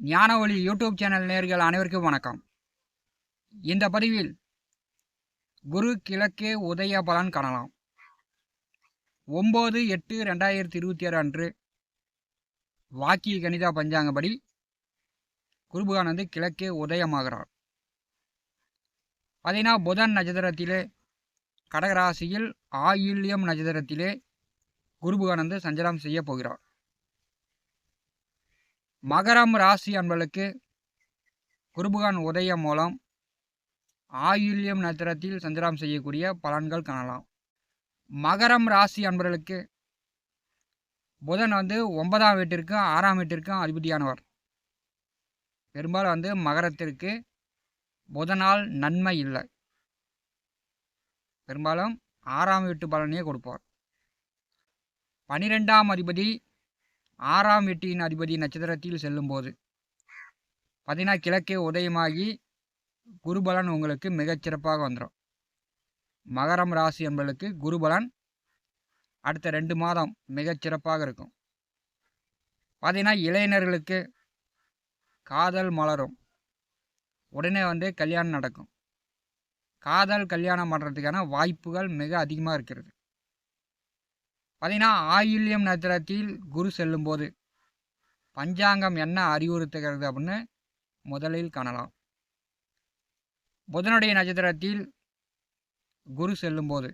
ஞானஒளி YouTube channel நேயர்கள் அனைவருக்கும் வணக்கம். இந்த பதிவில் குரு கிழக்கே உதய பலன் காணலாம். 9/8/2026 அன்று வாக்கிய கணித பஞ்சாங்கப்படி குருபகவான் கிழக்கே உதயமாகிறார். பார்த்தீங்கன்னா புதன் நட்சத்திரத்திலே கடகராசியில் ஆயில்யம் நட்சத்திரத்திலே குருபகவான் சஞ்சாரம் செய்ய போகிறார். மகரம் ராசி அன்பர்களுக்கு குருபகவான் உதயம் மூலம் ஆயில்யம் நட்சத்திரத்தில் சஞ்சாரம் செய்யக்கூடிய பலன்கள் காணலாம். மகரம் ராசி அன்பர்களுக்கு புதன் 9ஆம் வீட்டிற்கும் 6ஆம் வீட்டிற்கும் அதிபதியானவர். பெரும்பாலும் மகரத்திற்கு புதனால் நன்மை இல்லை. பெரும்பாலும் 6ஆம் வீட்டு பலனையே கொடுப்பார். 12ஆம் அதிபதி 6ஆம் வீட்டின் அதிபதி நட்சத்திரத்தில் செல்லும்போது பார்த்தீங்கன்னா கிழக்கே உதயமாகி குருபலன் உங்களுக்கு மிகச்சிறப்பாக வந்துடும். மகரம் ராசி என்பதற்கு குருபலன் அடுத்த 2 மாதம் மிகச்சிறப்பாக இருக்கும். பார்த்தீங்கன்னா இளைஞர்களுக்கு காதல் மலரும். உடனே கல்யாணம் நடக்கும். காதல் கல்யாணம் பண்ணுறதுக்கான வாய்ப்புகள் மிக அதிகமாக இருக்கிறது. பார்த்தீங்கன்னா ஆயில்யம் நட்சத்திரத்தில் குரு செல்லும்போது பஞ்சாங்கம் என்ன அறிவுறுத்துகிறது அப்படின்னு முதலில் காணலாம். புதனுடைய நட்சத்திரத்தில் குரு செல்லும்போது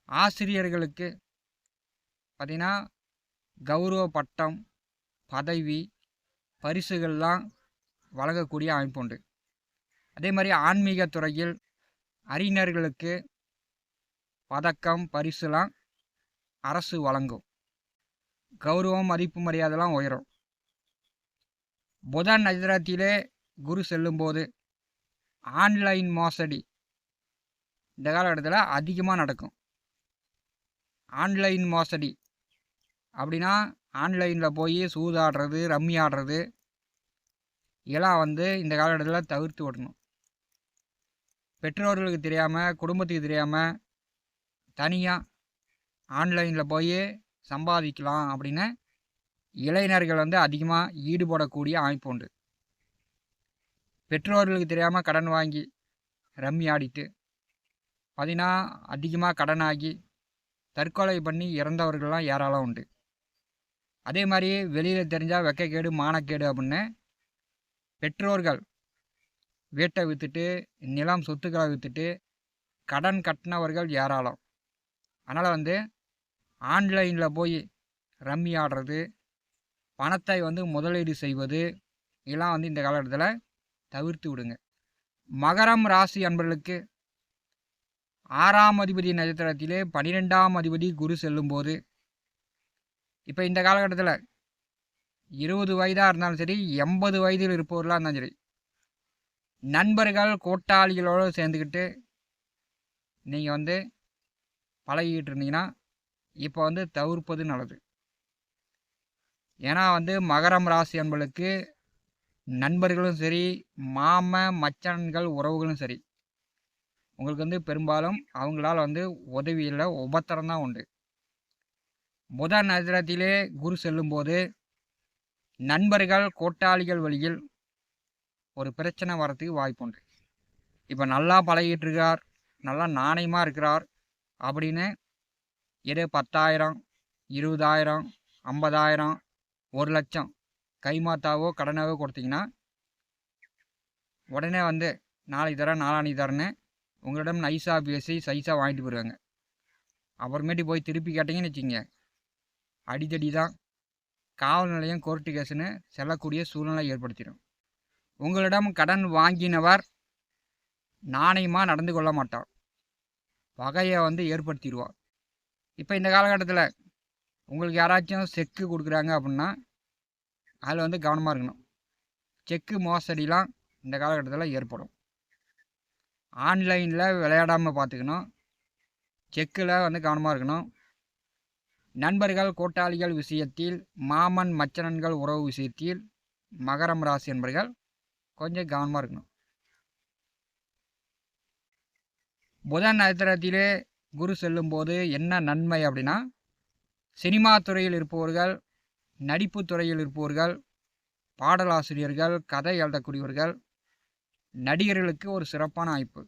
ஆசிரியர்களுக்கு பார்த்தீங்கன்னா கௌரவ பட்டம், பதவி, பரிசுகள்லாம் வழங்கக்கூடிய அமைப்பு உண்டு. அதே மாதிரி ஆன்மீக துறையில் அறிஞர்களுக்கு பதக்கம், பரிசுலாம் அரசு வழங்கும். கௌரவம், மதிப்பு, மரியாதைலாம் உயரும். புதன் நட்சத்திரத்திலே குரு செல்லும்போது ஆன்லைன் மோசடி இந்த காலகட்டத்தில் அதிகமாக நடக்கும். ஆன்லைன் மோசடி அப்படின்னா ஆன்லைனில் போய் சூதாடுறது, ரம்மி ஆடுறது இதெல்லாம் இந்த காலகட்டத்தில் தவிர்த்து விடணும். பெற்றோர்களுக்கு தெரியாமல், குடும்பத்துக்கு தெரியாமல் தனியாக ஆன்லைனில் போய் சம்பாதிக்கலாம் அப்படின்னு இளைஞர்கள் அதிகமாக ஈடுபடக்கூடிய அமைப்பு உண்டு. பெற்றோர்களுக்கு தெரியாமல் கடன் வாங்கி ரம்மி ஆடிட்டு பார்த்தீங்கன்னா அதிகமாக கடனாகி தற்கொலை பண்ணி இறந்தவர்கள்லாம் ஏராளம் உண்டு. அதே மாதிரி வெளியில் தெரிஞ்சால் வெக்கைக்கேடு, மானக்கேடு அப்படின்னு பெற்றோர்கள் வீட்டை விற்றுட்டு, நிலம் சொத்துக்களை விற்றுட்டு கடன் கட்டினவர்கள் ஏராளம். அதனால் ஆன்லைனில் போய் ரம்மி ஆடுறது, பணத்தை முதலீடு செய்வது இதெல்லாம் இந்த காலகட்டத்தில் தவிர்த்து விடுங்க. மகரம் ராசி அன்பர்களுக்கு 6ஆம் அதிபதி நட்சத்திரத்திலே 12ஆம் அதிபதி குரு செல்லும்போது இப்போ இந்த காலகட்டத்தில் 20 வயதாக இருந்தாலும் சரி, 80 வயதில் இருப்பவர்களாக இருந்தாலும் சரி, நண்பர்கள் கூட்டாளிகளோடு சேர்ந்துக்கிட்டு நீங்கள் பழகிக்கிட்டு இருந்தீங்கன்னா இப்போ தவிர்ப்பது நல்லது. ஏன்னா மகரம் ராசி என்பளுக்கு நண்பர்களும் சரி, மாம மச்சன்கள் உறவுகளும் சரி, உங்களுக்கு பெரும்பாலும் அவங்களால் உதவி இல்லை, உபத்திரம் தான் உண்டு. புதன் நட்சத்திரத்திலே குரு செல்லும்போது நண்பர்கள் கூட்டாளிகள் வழியில் ஒரு பிரச்சனை வரத்துக்கு வாய்ப்பு உண்டு. இப்போ நல்லா பழகிட்டு இருக்கார், நல்லா நாணயமாக இருக்கிறார் அப்படின்னு ஏதோ 10,000, 20,000, 50,000, 1,00,000 கைமாத்தாவோ கடனாவோ கொடுத்தீங்கன்னா உடனே நாளைக்கு தரேன், நாளானிக்கு தரேன்னு உங்களிடம் நைஸாக பேசி சைஸாக வாங்கிட்டு போயிடுவாங்க. அப்புறமேட்டு போய் திருப்பி கேட்டிங்கன்னு வச்சுங்க, அடித்தடி தான், காவல் நிலையம், கோர்ட்டு கேஸுன்னு செல்லக்கூடிய சூழ்நிலை ஏற்படுத்திடும். உங்களிடம் கடன் வாங்கினவர் நாணயமாக நடந்து கொள்ள மாட்டார், வகையை ஏற்படுத்திடுவார். இப்போ இந்த காலகட்டத்தில் உங்களுக்கு யாராச்சும் செக்கு கொடுக்குறாங்க அப்படின்னா அதில் கவனமாக இருக்கணும். செக்கு மோசடிலாம் இந்த காலகட்டத்தில் ஏற்படும். ஆன்லைனில் விளையாடாமல் பார்த்துக்கணும். செக்கில் கவனமாக இருக்கணும். நண்பர்கள் கூட்டாளிகள் விஷயத்தில், மாமன் மச்சனன்கள் உறவு விஷயத்தில் மகரம் ராசி என்பர்கள் கொஞ்சம் கவனமாக இருக்கணும். புதன் நட்சத்திரத்திலே குரு செல்லும்போது என்ன நன்மை அப்படின்னா, சினிமா துறையில் இருப்பவர்கள், நடிப்பு துறையில் இருப்பவர்கள், பாடலாசிரியர்கள், கதை எழுதக்கூடியவர்கள், நடிகர்களுக்கு ஒரு சிறப்பான வாய்ப்பு.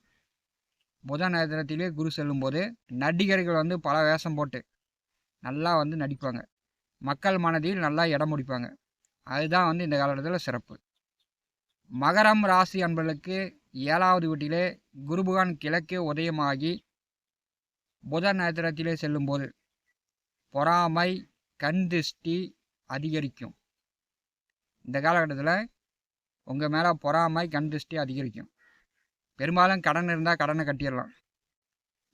புதன் நட்சத்திரத்திலே குரு செல்லும்போது நடிகர்கள் வந்து பல வேஷம் போட்டு நல்லா வந்து நடிப்பாங்க. மக்கள் மனதில் நல்லா இடம் பிடிப்பாங்க. அதுதான் வந்து இந்த காலகட்டத்தில் சிறப்பு. மகரம் ராசி அன்பர்களுக்கு 7வது வீட்டிலே குரு பகவான் கிழக்கே உதயமாகி புதன் நட்சத்திரத்திலே செல்லும்போது பொறாமை, கண் திருஷ்டி அதிகரிக்கும். இந்த காலகட்டத்தில் உங்கள் மேலே பொறாமை, கண் திருஷ்டி அதிகரிக்கும். பெரும்பாலும் கடன் இருந்தால் கடனை கட்டிடலாம்.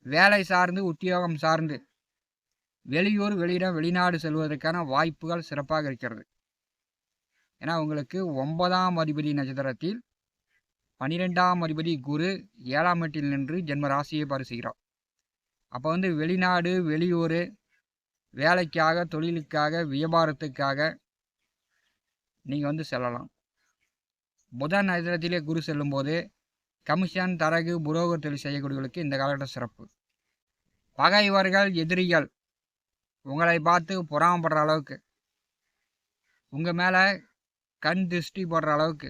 வேலை சார்ந்து, உத்தியோகம் சார்ந்து வெளியூர், வெளியிடம், வெளிநாடு செல்வதற்கான வாய்ப்புகள் சிறப்பாக இருக்கிறது. ஏன்னா உங்களுக்கு 9ஆம் அதிபதி நட்சத்திரத்தில் 12ஆம் அதிபதி குரு 7ஆம் வீட்டில் நின்று ஜென்ம ராசியை பரிசுகிறார். அப்போ வந்து வெளிநாடு, வெளியூர், வேலைக்காக, தொழிலுக்காக, வியாபாரத்துக்காக நீங்கள் வந்து செல்லலாம். புதன் நட்சத்திரத்திலே குரு செல்லும்போது கமிஷன், தரகு, புரோகர் தொழில் செய்யக்கூடியவர்களுக்கு இந்த காலகட்டம் சிறப்பு. பகைவர்கள், எதிரிகள் உங்களை பார்த்து பொறாமப்படுற அளவுக்கு, உங்கள் மேலே கண் திருஷ்டி போடுற அளவுக்கு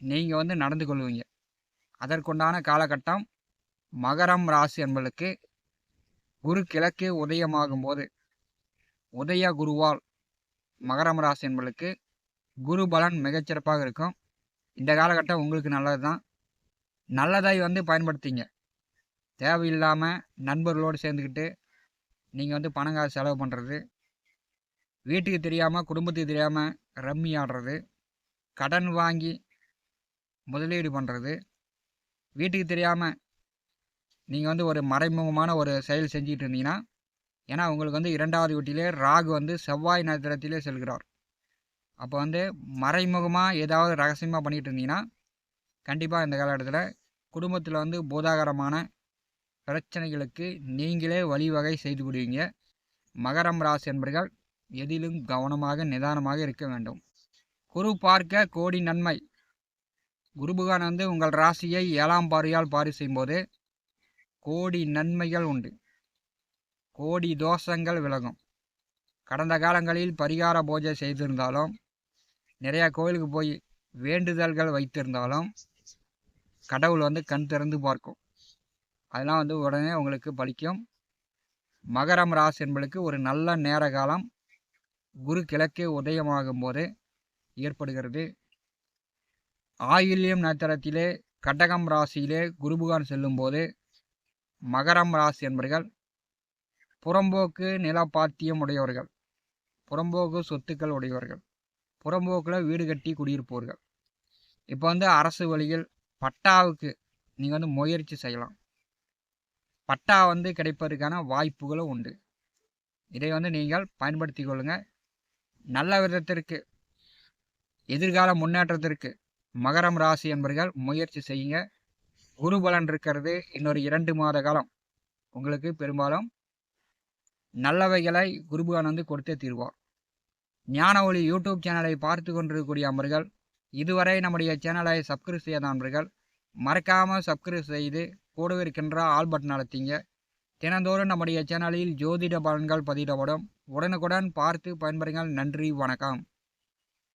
நீங்கள் வந்து நடந்து கொள்வீங்க. அதற்குண்டான காலகட்டம் மகரம் ராசி என்பதற்கு குரு கிழக்கு உதயமாகும் போது உதய குருவால் மகரம் ராசி என்பதற்கு குரு பலன் மிகச்சிறப்பாக இருக்கும். இந்த காலகட்டம் உங்களுக்கு நல்லது தான். நல்லதை வந்து பயன்படுத்திங்க. தேவையில்லாமல் நண்பர்களோடு சேர்ந்துக்கிட்டு நீங்கள் வந்து பணங்காசு செலவு பண்ணுறது, வீட்டுக்கு தெரியாமல், குடும்பத்துக்கு தெரியாமல் ரம்மி ஆடுறது, கடன் வாங்கி முதலீடு பண்ணுறது, வீட்டுக்கு தெரியாமல் நீங்கள் வந்து ஒரு மறைமுகமான ஒரு செயல் செஞ்சுட்டு இருந்தீங்கன்னா, ஏன்னா உங்களுக்கு வந்து 2வது வீட்டிலே ராகு வந்து செவ்வாய் நட்சத்திரத்திலே செல்கிறார். அப்போ வந்து மறைமுகமாக ஏதாவது ரகசியமாக பண்ணிகிட்டு இருந்தீங்கன்னா கண்டிப்பாக இந்த காலகட்டத்தில் குடும்பத்தில் வந்து பூதாகரமான பிரச்சனைகளுக்கு நீங்களே வழிவகை செய்து விடுவீங்க. மகரம் ராசி என்பர்கள் எதிலும் கவனமாக, நிதானமாக இருக்க வேண்டும். குரு பார்க்க கோடி நன்மை. குரு பகவான் வந்து உங்கள் ராசியை 7ஆம் பார்வையால் பார்வை செய்யும்போது கோடி நன்மைகள் உண்டு. கோடி தோஷங்கள் விலகும். கடந்த காலங்களில் பரிகார பூஜை செய்திருந்தாலும், நிறையா கோயிலுக்கு போய் வேண்டுதல்கள் வைத்திருந்தாலும் கடவுள் வந்து கண் திறந்து பார்க்கும். அதெல்லாம் வந்து உடனே உங்களுக்கு பலிக்கும். மகரம் ராசி என்பதற்கு ஒரு நல்ல நேர காலம் குரு கிழக்கே உதயமாகும் போது ஏற்படுகிறது. ஆயில்யம் நட்சத்திரத்திலே கடகம் ராசியிலே குரு பகவான் செல்லும்போது மகரம் ராசி என்பர்கள் புறம்போக்கு நிலப்பாத்தியம் உடையவர்கள், புறம்போக்கு சொத்துக்கள் உடையவர்கள், புறம்போக்கில் வீடு கட்டி குடியிருப்பவர்கள். இப்போ வந்து அரசு வழியில் பட்டாவுக்கு நீங்கள் வந்து முயற்சி செய்யலாம். பட்டா வந்து கிடைப்பதற்கான வாய்ப்புகளும் உண்டு. இதை வந்து நீங்கள் பயன்படுத்தி கொள்ளுங்கள். நல்ல விதத்திற்கு, எதிர்கால முன்னேற்றத்திற்கு மகரம் ராசி என்பர்கள் முயற்சி செய்யுங்க. குரு பலன் இருக்கிறது. இன்னொரு 2 மாத காலம் உங்களுக்கு பெரும்பாலும் நல்லவைகளை குரு பகவான் வந்து கொடுத்தே தீர்வார். ஞான ஒளி யூடியூப் சேனலை பார்த்து கொண்டிருக்கக்கூடிய அன்பர்கள், இதுவரை நம்முடைய சேனலை சப்ஸ்கிரைப் செய்யாத அன்பர்கள் மறக்காமல் சப்ஸ்கிரைப் செய்து கூடவே இருக்கின்ற ஆல் பட்டன் அழுத்திங்க. தினந்தோறும் நம்முடைய சேனலில் ஜோதிட பலன்கள் பதிவிடப்படும். உடனுக்குடன் பார்த்து பயன்பெறுங்கள். நன்றி, வணக்கம்.